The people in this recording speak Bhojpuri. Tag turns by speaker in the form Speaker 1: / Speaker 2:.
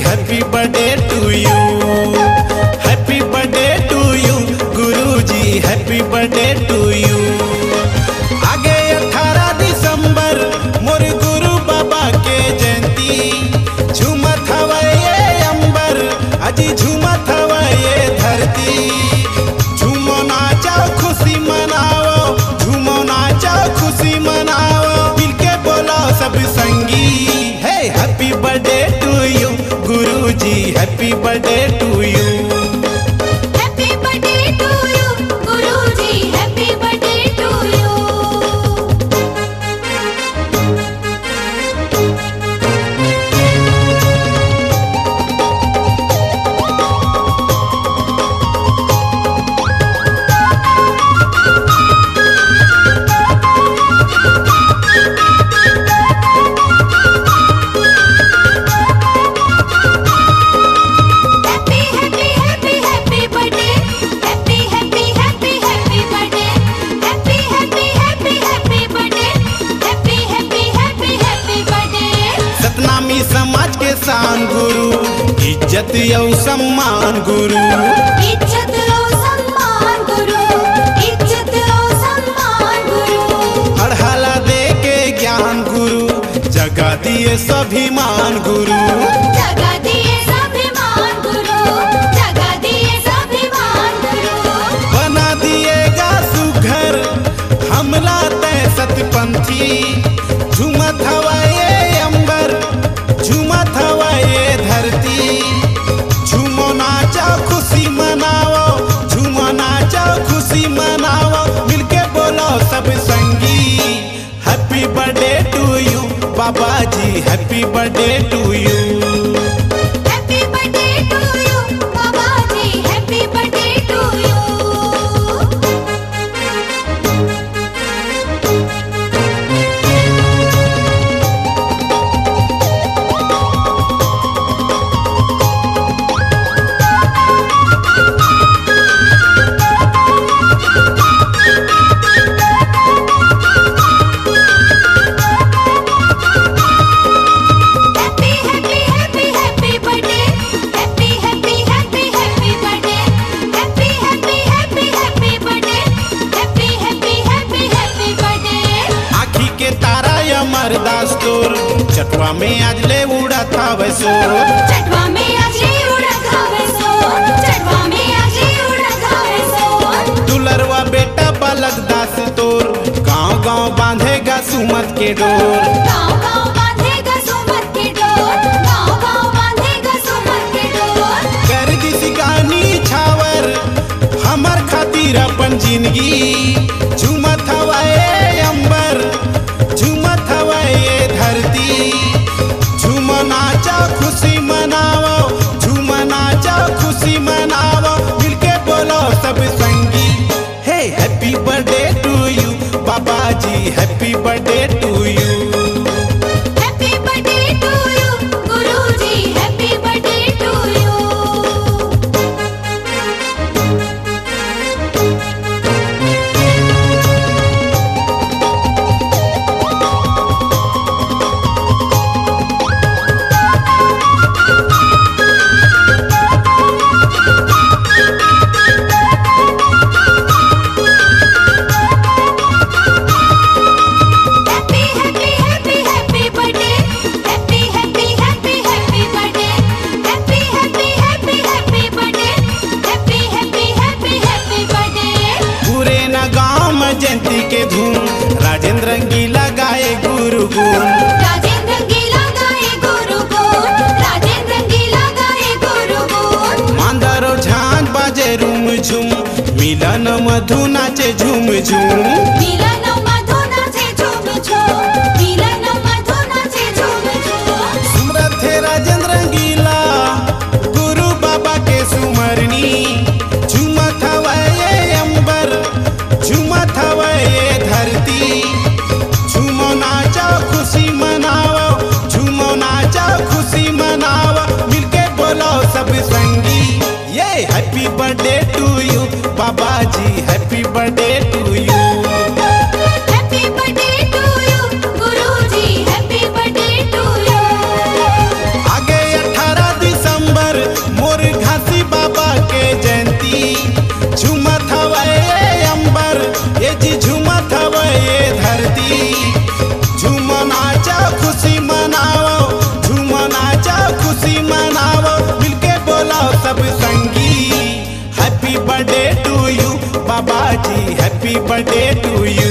Speaker 1: Happy birthday to you, happy birthday to you गुरुजी, हैप्पी बर्थडे टू यू। आगे 18 दिसंबर मोर गुरु बाबा के जयंती, झूमत हवा ये अंबर, अजी झूमत हवा ये धरती। झूमो नाचो खुशी मनाओ, झूमो नाचो खुशी मनाओ, मिलके बोलो सब संगी, हे हैप्पी बर्थडे टू यू गुरुजी, happy birthday to you.
Speaker 2: Happy birthday to you गुरुजी, हैप्पी बर्थडे टू यू।
Speaker 1: समाज के शान गुरु, इज्जत और सम्मान गुरु,
Speaker 2: इज्जत और सम्मान गुरु, इज्जत और सम्मान गुरु।
Speaker 1: पढ़ाला दे के ज्ञान गुरु, जगा दिए स्वाभिमान गुरु,
Speaker 2: जगा दिए स्वाभिमान गुरु, जगा दिए स्वाभिमान गुरु।
Speaker 1: बना दिएगा सुघर हमला तय सतपंथी, झूमत हवा ये अंबर, झूमत हवा ये धरती। झूमो नाचो खुशी मनाओ, झूमो नाचो खुशी मनाओ, मिलके बोलो सब संगी, हैप्पी बर्थडे टू यू बाबा जी, happy birthday to you.
Speaker 2: Happy birthday to you बाबा जी, हैप्पी बर्थडे टू यू।
Speaker 1: दास्तूर चटवा में आज ले उड़ा था वैसो,
Speaker 2: चटवा में आज ले उड़ा था वैसो, चटवा में आज ले उड़ा था वैसो।
Speaker 1: दुलरवा बेटा बालक दास तोर, गांव गांव बांधेगा सुमत के डोर,
Speaker 2: गांव गांव बांधेगा सुमत के डोर, गांव गांव बांधेगा सुमत के डोर।
Speaker 1: कर किसी गानी छावर हमर खातिर अपन जिंदगी, झूमत हवा ये अंबर, झूमत हवा ये धरती। झूमो नाचो खुशी मनाओ, झूमो नाचो खुशी मनाओ, मिलके बोलो सब संगी, हे हैप्पी बर्थडे टू यू बाबा जी, happy birthday to you.
Speaker 2: Happy birthday to you गुरुजी, हैप्पी बर्थडे टू यू।
Speaker 1: जयंती के धूम राजेंद्र रंगीला गाए गुरु गुण,
Speaker 2: राजेंद्र रंगीला गाए गुरु गुण, राजेंद्र रंगीला गाए गुरु गुण।
Speaker 1: मांदरो झांझ बाजे रूम झूम, मिलन मधु नाचे झूम झूम,
Speaker 2: मिलन मधु नाचे झूम झूम, मिलन मधु नाचे झूम झूम।
Speaker 1: सुमरत है राजेंद्र रंगीला गुरु बाबा के सुमरनी, झूमत हवा ये अंबर, झूमत हवा ये धरती। झूमो नाचो खुशी मनाओ, झूमो नाचो खुशी मनाओ, मिलके बोलो सब संगी, ये हैप्पी बर्थडे टू यू बाबा जी, happy birthday to you.
Speaker 2: Happy birthday to you गुरुजी, हैप्पी बर्थडे टू यू।
Speaker 1: आगे 18 हैप्पी बर्थडे टू यू।